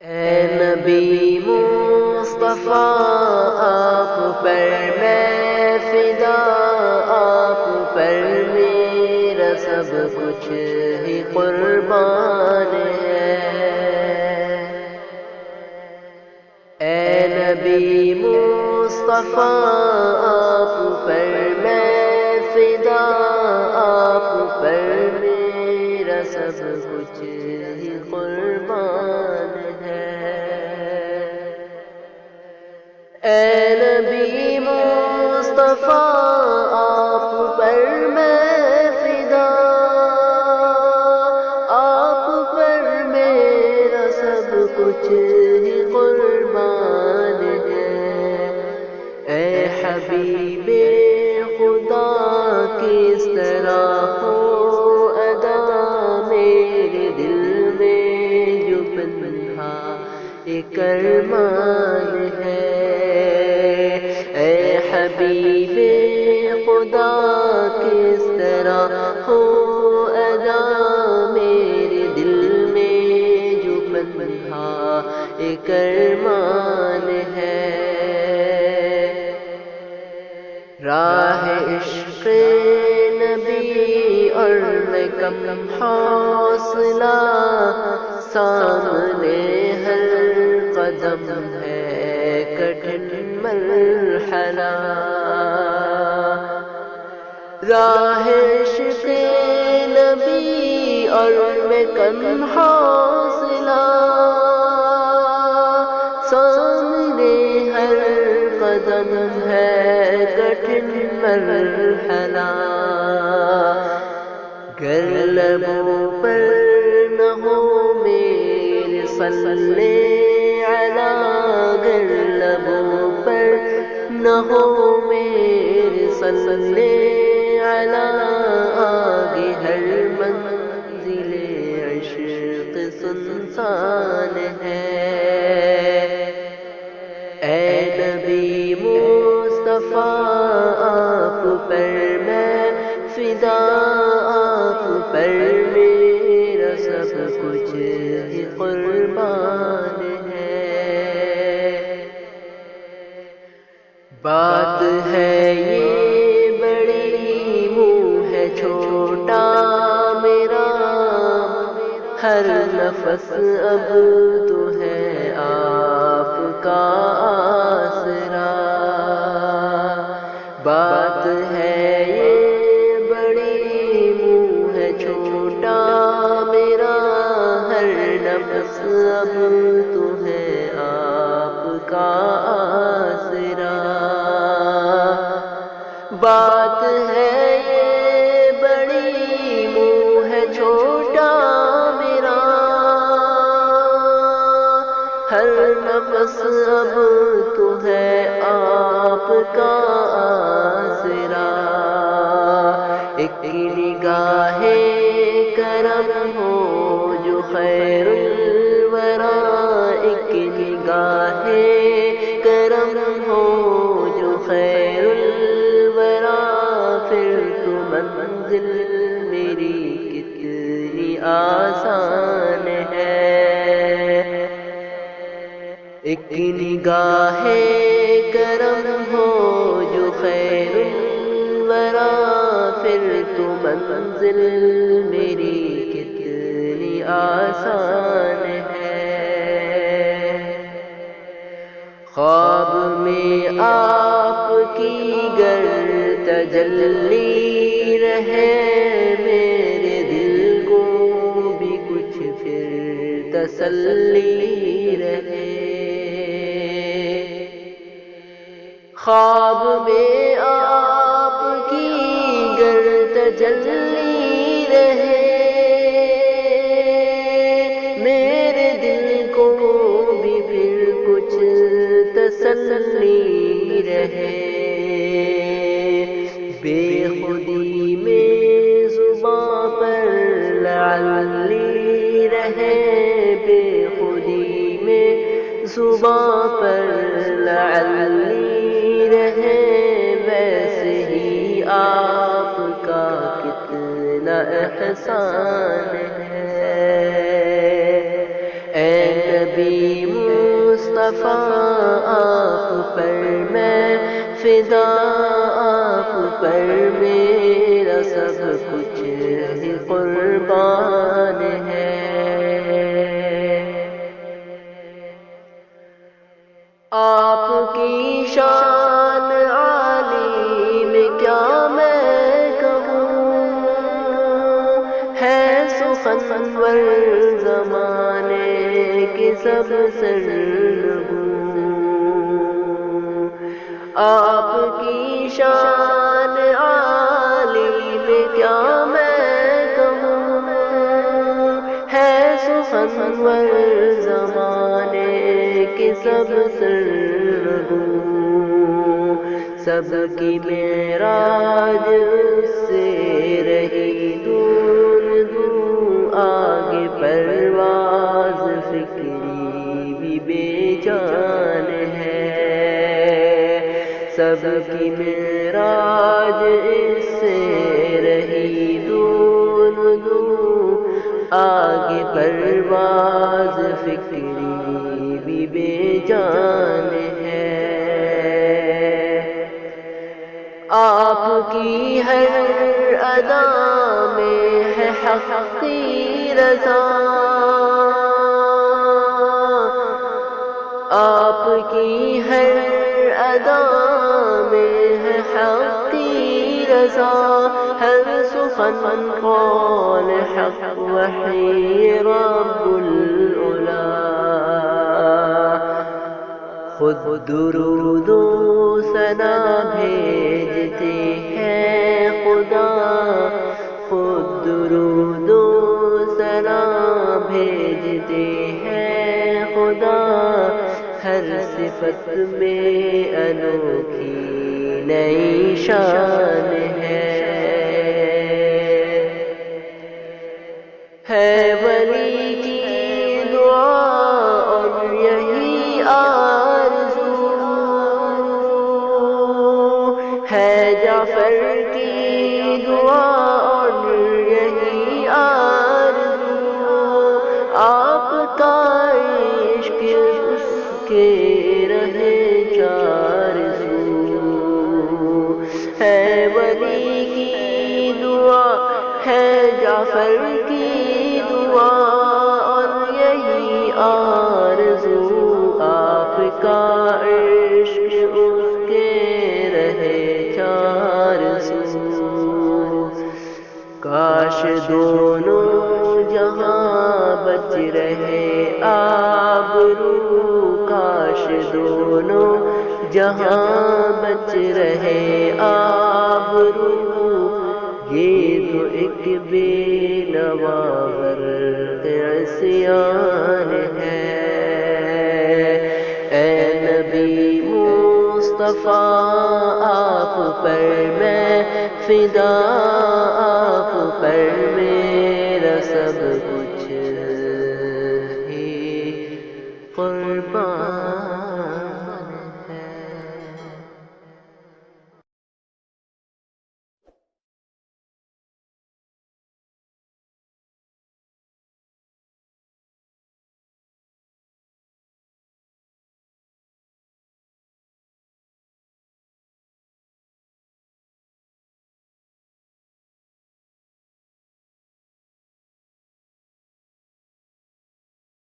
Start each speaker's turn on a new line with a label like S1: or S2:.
S1: اے نبی مصطفیٰ آپ پر میں فدا، آپ پر میرا سب کچھ ہی قربان ہے۔ اے نبی مصطفیٰ آپ پر میں فدا، آپ پر میرا سب کچھ ہی قربان ہے۔ اے نبی مصطفیٰ آپ پر میں فدا، آپ پر میرا سب کچھ ہی قربان ہے۔ اے حبیب خدا کس طرح ہو ادا، میرے دل میں جو بندھا ایک ارمان ہے۔ اے حبیب خدا کس طرح ہو ادا، میرے دل میں جو بندھا ایک ارمان ہے۔ راہ عشق نبی اور میں کم حوصلہ، سامنے ہر قدم ہے کٹھن مرحلہ۔ راہ عشق نبی اور میں کم حوصلہ، سامنے ہر قدم ہے کٹھن مرحلہ۔ گر لبوں پر نہ ہو میرے صلی علی، گر لبوں پر نہ ہو میرے صلی علی، آگے ہر منزل عشق سنسان ہے۔ اے نبی مصطفیٰ آپ پر میں فدا، آپ پر میرا سب کچھ ہی قربان ہے۔ بات ہے یہ بڑی، منہ ہے چھوٹا میرا، ہر نفس اب تو ہے آپ کا آسرا۔ بات ہے یہ بڑی، منہ ہے چھوٹا میرا، ہر نفس اب تو ہے آپ کا آسرا۔ بات ہے یہ بڑی، منہ ہے چھوٹا میرا، ہر نفس اب تو ہے آپ کا آسرا۔ ایک نگاہ کرم ہو جو خیر الورا، ایک نگاہ کرم ہو جو خیر الورا، پھر تو منزل میری کتنی آسان ہے۔ ایک نگاہ کرم ہو جو خیر الورا، پھر تو منزل میری کتنی آسان ہے۔ خواب میں آپ کی گر تجلی رہے، میرے دل کو بھی کچھ پھر تسلی رہے۔ خواب میں آپ کی گر تجلی رہے، میرے دل کو بھی پھر کچھ تسلی رہے۔ بے خودی میں زباں پر لعلی رہے، بے خودی میں زباں پر لعلی رہے، ویسے ہی آپ کا کتنا احسان ہے۔ اے نبی مصطفیٰ آپ پر میں فدا، آپ پر میرا سب کچھ ہی قربان ہے۔ آپ کی شان عالی میں کیا میں کہوں، ہے سخنور زمانے کے سب سرنگوں۔ آپ کی شان عالی میں کیا میں کہوں، ہے سخنور زمانے کے سب سرنگوں۔ سب کی معراج اس سے رہی دور دور، آگے پرواز فکری بھی بے جان ہے۔ سب کی معراج اس سے رہی دور دور، آگے پرواز فکری بھی بے جان ہے۔ آپ کی ہر ادا میں ہے حق کی رضا، آپ کی ہر ادا میں ہے حق کی رضا، ہر سخن قول حق وحی رب العلا۔ خود درود و ثنا بھیجتے ہیں خدا، خود درود و ثنا بھیجتے ہیں خدا، ہر صفت میں انوکھی نئی شان ہے ولی کی دعا اور یہی آرزو، ہے جعفر کی دعا اور یہی آرزو، آپ کا عشق اس کے رہے چار سو، ہے ولی کی دعا ہے جعفر کی دعا اور یہی آرزو، آپ کا عشق اس کے رہے چار سو۔ کاش دونوں جہاں بچ رہے آبرو، کاش دونوں جہاں بچ رہے آبرو، یہ تو ایک بے نوا غرق عصیان ہے۔ اے نبی مصطفیٰ آپ پر میں فدا، آپ پر میرا سب کچھ